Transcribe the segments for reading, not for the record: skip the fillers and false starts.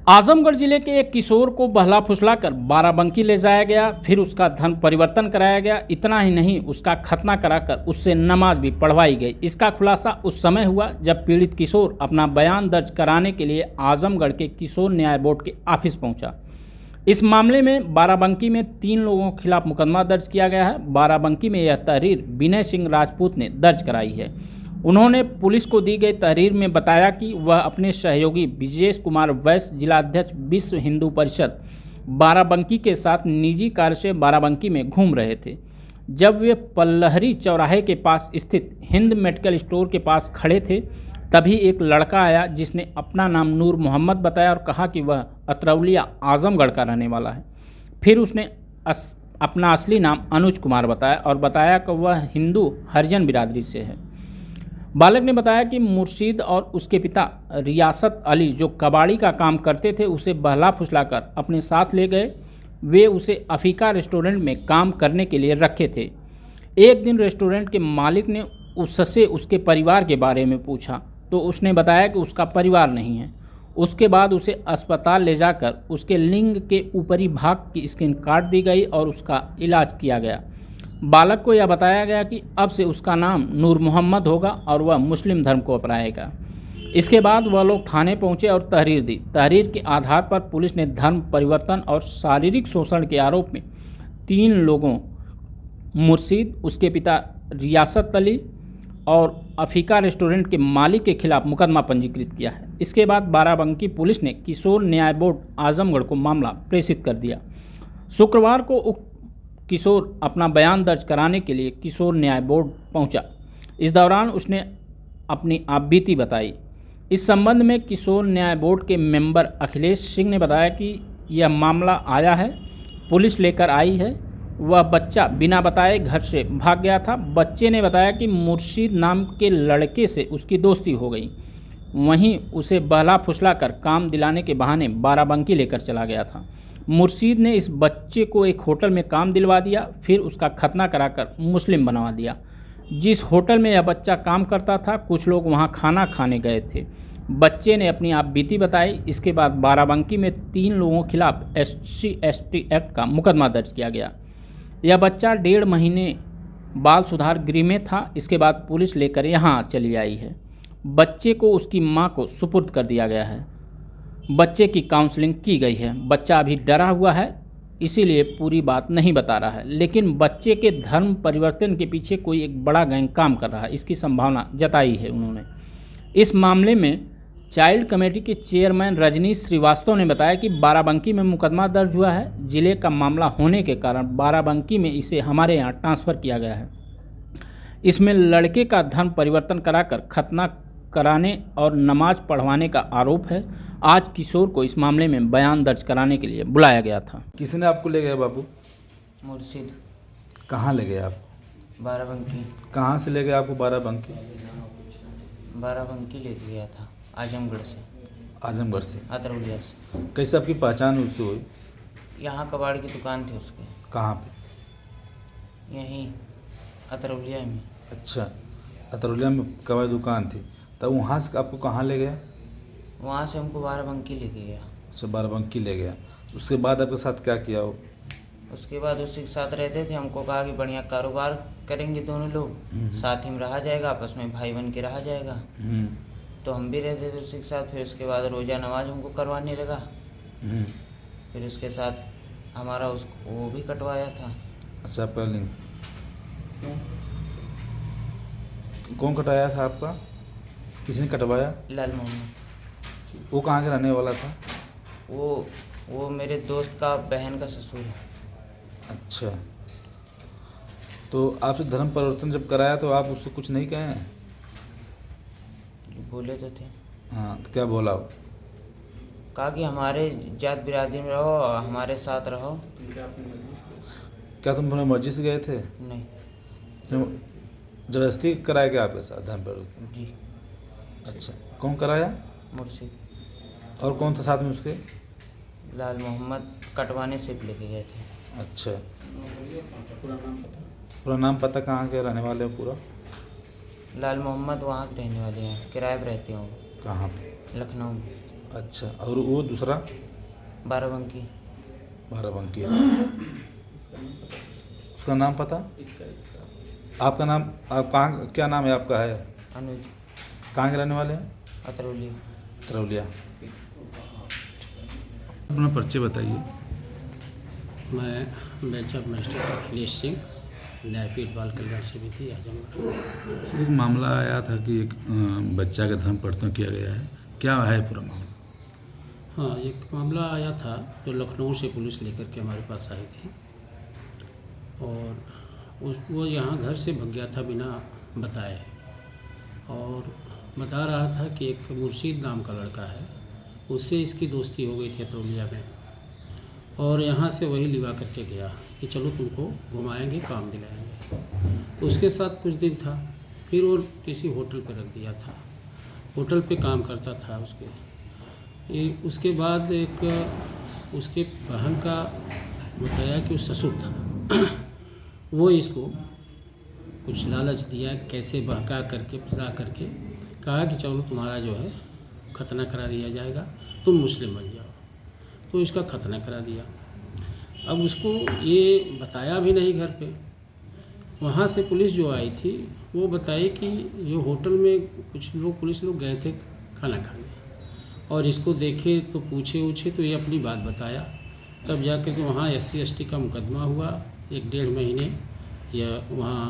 आजमगढ़ जिले के एक किशोर को बहला फुसलाकर बाराबंकी ले जाया गया, फिर उसका धर्म परिवर्तन कराया गया। इतना ही नहीं, उसका खतना कराकर उससे नमाज भी पढ़वाई गई। इसका खुलासा उस समय हुआ जब पीड़ित किशोर अपना बयान दर्ज कराने के लिए आजमगढ़ के किशोर न्याय बोर्ड के ऑफिस पहुंचा। इस मामले में बाराबंकी में 3 लोगों के खिलाफ मुकदमा दर्ज किया गया है। बाराबंकी में यह तहरीर विनय सिंह राजपूत ने दर्ज कराई है। उन्होंने पुलिस को दी गई तहरीर में बताया कि वह अपने सहयोगी विजेश कुमार वैश्य, जिलाध्यक्ष विश्व हिंदू परिषद बाराबंकी के साथ निजी कार्य से बाराबंकी में घूम रहे थे। जब वे पल्लहरी चौराहे के पास स्थित हिंद मेडिकल स्टोर के पास खड़े थे, तभी एक लड़का आया जिसने अपना नाम नूर मोहम्मद बताया और कहा कि वह अतरौलिया आजमगढ़ का रहने वाला है। फिर उसने अपना असली नाम अनुज कुमार बताया और बताया कि वह हिंदू हरिजन बिरादरी से है। बालक ने बताया कि मुर्शीद और उसके पिता रियासत अली, जो कबाड़ी का काम करते थे, उसे बहला फुसलाकर अपने साथ ले गए। वे उसे अफीका रेस्टोरेंट में काम करने के लिए रखे थे। एक दिन रेस्टोरेंट के मालिक ने उससे उसके परिवार के बारे में पूछा तो उसने बताया कि उसका परिवार नहीं है। उसके बाद उसे अस्पताल ले जाकर उसके लिंग के ऊपरी भाग की स्किन काट दी गई और उसका इलाज किया गया। बालक को यह बताया गया कि अब से उसका नाम नूर मोहम्मद होगा और वह मुस्लिम धर्म को अपनाएगा। इसके बाद वह लोग थाने पहुंचे और तहरीर दी। तहरीर के आधार पर पुलिस ने धर्म परिवर्तन और शारीरिक शोषण के आरोप में 3 लोगों मुर्शीद, उसके पिता रियासत अली और अफीका रेस्टोरेंट के मालिक के खिलाफ मुकदमा पंजीकृत किया है। इसके बाद बाराबंकी पुलिस ने किशोर न्याय बोर्ड आजमगढ़ को मामला प्रेषित कर दिया। शुक्रवार को उक्त किशोर अपना बयान दर्ज कराने के लिए किशोर न्याय बोर्ड पहुंचा। इस दौरान उसने अपनी आपबीती बताई। इस संबंध में किशोर न्याय बोर्ड के मेंबर अखिलेश सिंह ने बताया कि यह मामला आया है, पुलिस लेकर आई है। वह बच्चा बिना बताए घर से भाग गया था। बच्चे ने बताया कि मुर्शीद नाम के लड़के से उसकी दोस्ती हो गई, वहीं उसे बहला फुसला कर काम दिलाने के बहाने बाराबंकी लेकर चला गया था। मुर्शीद ने इस बच्चे को एक होटल में काम दिलवा दिया, फिर उसका खतना कराकर मुस्लिम बनवा दिया। जिस होटल में यह बच्चा काम करता था, कुछ लोग वहां खाना खाने गए थे। बच्चे ने अपनी आपबीती बताई। इसके बाद बाराबंकी में 3 लोगों के खिलाफ SC/ST एक्ट का मुकदमा दर्ज किया गया। यह बच्चा 1.5 महीने बाल सुधार गृह में था। इसके बाद पुलिस लेकर यहाँ चली आई है। बच्चे को उसकी माँ को सुपुर्द कर दिया गया है। बच्चे की काउंसलिंग की गई है। बच्चा अभी डरा हुआ है, इसीलिए पूरी बात नहीं बता रहा है, लेकिन बच्चे के धर्म परिवर्तन के पीछे कोई एक बड़ा गैंग काम कर रहा है, इसकी संभावना जताई है उन्होंने। इस मामले में चाइल्ड कमेटी के चेयरमैन रजनीश श्रीवास्तव ने बताया कि बाराबंकी में मुकदमा दर्ज हुआ है। जिले का मामला होने के कारण बाराबंकी में इसे हमारे यहाँ ट्रांसफ़र किया गया है। इसमें लड़के का धर्म परिवर्तन कराकर खतना कराने और नमाज पढ़वाने का आरोप है। आज किशोर को इस मामले में बयान दर्ज कराने के लिए बुलाया गया था। किसने आपको ले गया बाबू? मुर्शीद। कहाँ ले गए आप? बाराबंकी। कहाँ से ले गए आपको बाराबंकी? बाराबंकी ले गया था, आजमगढ़ से। आजमगढ़ से? अतरौलिया से। कैसे आपकी पहचान उससे हुई? यहाँ कबाड़ की दुकान थी उसके। कहाँ पे? यहीं अतरौलिया में। अच्छा, अतरौलिया में कबाड़ दुकान थी, तब वहाँ से आपको कहाँ ले गया? वहाँ से हमको बाराबंकी लेके गया। अच्छा, बाराबंकी ले गया। उसके बाद आपके साथ क्या किया वो? उसके बाद उसी के साथ रहते थे। हमको कहा कि बढ़िया कारोबार करेंगे दोनों लोग, साथ ही में रहा जाएगा, आपस में भाई बन के रहा जाएगा। तो हम भी रहते थे उसी के साथ। फिर उसके बाद रोज़ा नमाज हमको करवाने लगा। फिर उसके साथ हमारा वो भी कटवाया था। अच्छा, आपका लिंग कौन कटाया था आपका? किसने कटवाया? लाल मोहम्मद। वो कहाँ के रहने वाला था? वो मेरे दोस्त का बहन का ससुर है। अच्छा, तो आपसे धर्म परिवर्तन जब कराया तो आप उससे कुछ नहीं कहे? बोले तो थे। हाँ, तो क्या बोला वो? कहा कि हमारे जात बिरादरी में रहो, हमारे साथ रहो। क्या तुम अपने मर्जी से गए थे? नहीं। जबरदस्ती कराया क्या आपके साथ धर्म परिवर्तन? जी। अच्छा, कौन कराया? मुर्शीद। और कौन था साथ में उसके? लाल मोहम्मद कटवाने से लेके गए थे। अच्छा, पूरा नाम पता? कहाँ के रहने वाले हो पूरा? लाल मोहम्मद वहाँ के रहने वाले हैं, किराए पर रहते हैं वो। कहाँ पे? लखनऊ में। अच्छा, और वो दूसरा? बाराबंकी। बाराबंकी। उसका नाम पता? आपका नाम, आप कहाँ, क्या नाम है आपका? है अनुज। कहाँ के रहने वाले हैं? अतरौलिया। तरौलिया। अपना परिचय बताइए। मैं bench of magistrate Akhilesh Singh, न्यायपीठ बाल कल्याण समिति आजमगढ़। सर, एक मामला आया था कि एक बच्चा का धर्म परिवर्तन किया गया है, क्या है पूरा मामला? हाँ, एक मामला आया था जो लखनऊ से पुलिस लेकर के हमारे पास आई थी, और वो यहाँ घर से भाग गया था बिना बताए, और बता रहा था कि एक मुर्शीद नाम का लड़का है, उससे इसकी दोस्ती हो गई थी अतरौलिया में, और यहाँ से वही लिवा करके गया कि चलो तुमको घुमाएंगे, काम दिलाएंगे। उसके साथ कुछ दिन था, फिर वो किसी होटल पर रख दिया था, होटल पे काम करता था उसके बाद एक उसके बहन का बताया कि वो ससुर था वो इसको कुछ लालच दिया, कैसे बहका करके फंसा करके कहा कि चलो तुम्हारा जो है खतना करा दिया जाएगा, तुम मुस्लिम बन जाओ। तो इसका खतना करा दिया। अब उसको ये बताया भी नहीं घर पे। वहाँ से पुलिस जो आई थी वो बताई कि ये होटल में कुछ लोग, पुलिस लोग गए थे खाना खाने, और इसको देखे तो पूछे तो ये अपनी बात बताया। तब जाकर के वहाँ SC/ST का मुकदमा हुआ 1-1.5 महीने, या वहाँ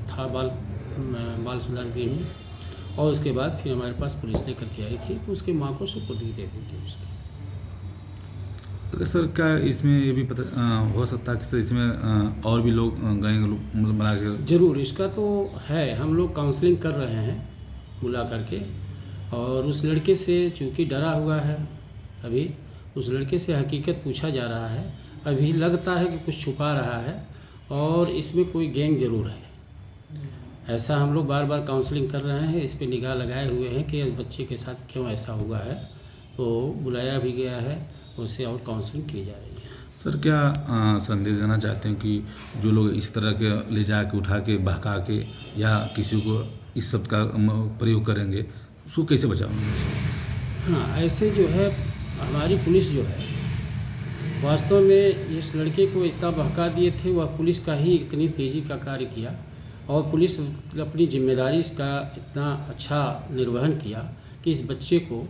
था बाल सुधार गृह में, और उसके बाद फिर हमारे पास पुलिस लेकर के आई थी, तो उसके माँ को सुपुर्दगी दे दी थी उसकी। तो सर, क्या इसमें ये भी पता हो सकता है कि सर इसमें और भी लोग गए, मतलब बना के? ज़रूर, इसका तो है, हम लोग काउंसलिंग कर रहे हैं बुला करके, और उस लड़के से चूँकि डरा हुआ है अभी, उस लड़के से हकीकत पूछा जा रहा है। अभी लगता है कि कुछ छुपा रहा है, और इसमें कोई गैंग ज़रूर है, ऐसा हम लोग बार बार काउंसलिंग कर रहे हैं, इस पे निगाह लगाए हुए हैं कि इस बच्चे के साथ क्यों ऐसा हुआ है। तो बुलाया भी गया है उसे, और काउंसलिंग की जा रही है। सर, क्या संदेश देना चाहते हैं कि जो लोग इस तरह के ले जा के, उठा के, बहका के, या किसी को इस शब्द का प्रयोग करेंगे, उसको कैसे बचाओगे? हाँ, ऐसे जो है हमारी पुलिस जो है, वास्तव में इस लड़के को इतना बहका दिए थे, वह पुलिस का ही इतनी तेज़ी का कार्य किया, और पुलिस अपनी जिम्मेदारी इसका इतना अच्छा निर्वहन किया कि इस बच्चे को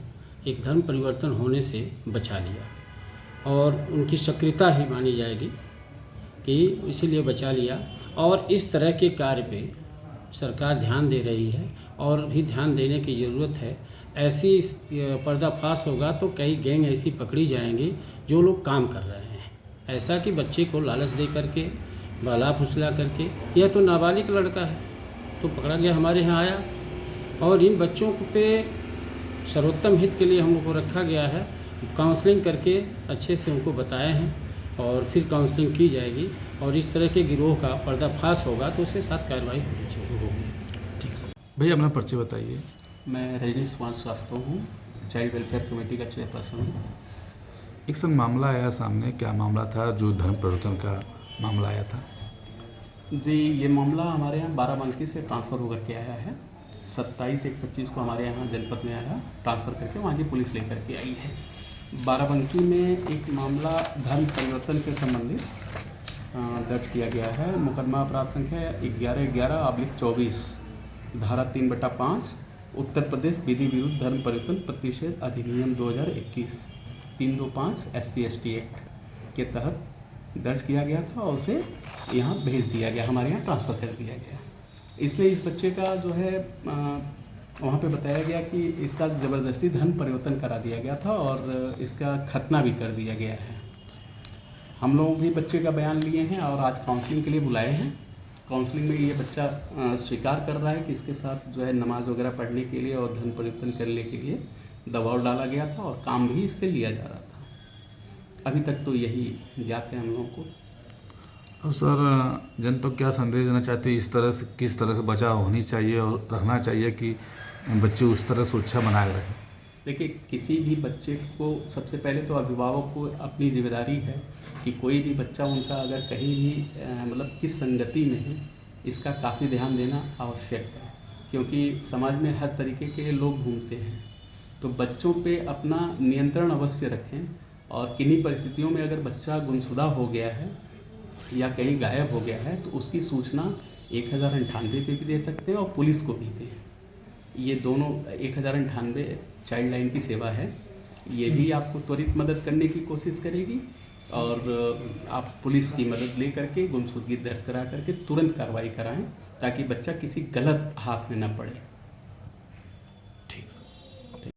एक धर्म परिवर्तन होने से बचा लिया, और उनकी सक्रियता ही मानी जाएगी कि इसीलिए बचा लिया। और इस तरह के कार्य पे सरकार ध्यान दे रही है, और भी ध्यान देने की ज़रूरत है। ऐसी पर्दाफाश होगा तो कई गैंग ऐसी पकड़ी जाएंगी जो लोग काम कर रहे हैं, ऐसा कि बच्चे को लालच दे करके, बहला फुसला करके। यह तो नाबालिग लड़का है, तो पकड़ा गया, हमारे यहाँ आया, और इन बच्चों पे सर्वोत्तम हित के लिए हम लोग को रखा गया है। काउंसलिंग करके अच्छे से उनको बताए हैं, और फिर काउंसलिंग की जाएगी, और इस तरह के गिरोह का पर्दाफाश होगा तो उसके साथ कार्रवाई होनी चाहिए। ठीक है भैया, अपना परिचय बताइए। मैं रजनीश कुमार श्रीवास्तव हूँ, चाइल्ड वेलफेयर कमेटी का चेयरपर्सन हूँ। एक सर मामला आया सामने, क्या मामला था जो धर्म परिवर्तन का मामला आया था? जी, ये मामला हमारे यहाँ बाराबंकी से ट्रांसफ़र होकर के आया है। 27/1/25 को हमारे यहाँ जनपद में आया, ट्रांसफ़र करके वहाँ की पुलिस लेकर के आई है। बाराबंकी में एक मामला धर्म परिवर्तन से संबंधित दर्ज किया गया है। मुकदमा अपराध संख्या 1111/24, धारा 3/5, उत्तर प्रदेश विधि विरुद्ध धर्म परिवर्तन प्रतिषेध अधिनियम 2021 325 SC/ST एक्ट के तहत दर्ज किया गया था, और उसे यहाँ भेज दिया गया, हमारे यहाँ ट्रांसफ़र कर दिया गया। इसमें इस बच्चे का जो है वहाँ पे बताया गया कि इसका ज़बरदस्ती धर्म परिवर्तन करा दिया गया था, और इसका खतना भी कर दिया गया है। हम लोग भी बच्चे का बयान लिए हैं, और आज काउंसलिंग के लिए बुलाए हैं। काउंसलिंग में ये बच्चा स्वीकार कर रहा है कि इसके साथ जो है नमाज वगैरह पढ़ने के लिए और धर्म परिवर्तन करने के लिए दबाव डाला गया था, और काम भी इससे लिया जा रहा था। अभी तक तो यही ज्ञात है हम लोगों को। और सर, जनता को क्या संदेश देना चाहते हैं, इस तरह से किस तरह से बचाव होनी चाहिए और रखना चाहिए कि बच्चे उस तरह सुरक्षा बनाए रखें? देखिए, किसी भी बच्चे को सबसे पहले तो अभिभावक को अपनी जिम्मेदारी है कि कोई भी बच्चा उनका अगर कहीं भी मतलब किस संगति में है, इसका काफ़ी ध्यान देना आवश्यक है, क्योंकि समाज में हर तरीके के लोग घूमते हैं। तो बच्चों पे अपना नियंत्रण अवश्य रखें, और किन्हीं परिस्थितियों में अगर बच्चा गुमशुदा हो गया है या कहीं गायब हो गया है तो उसकी सूचना 1098 पे भी दे सकते हैं और पुलिस को भी दें। ये दोनों 1098 चाइल्ड लाइन की सेवा है, ये भी आपको त्वरित मदद करने की कोशिश करेगी, और आप पुलिस की मदद ले करके गुमशुदगी दर्ज करा करके तुरंत कार्रवाई कराएं ताकि बच्चा किसी गलत हाथ में न पड़े।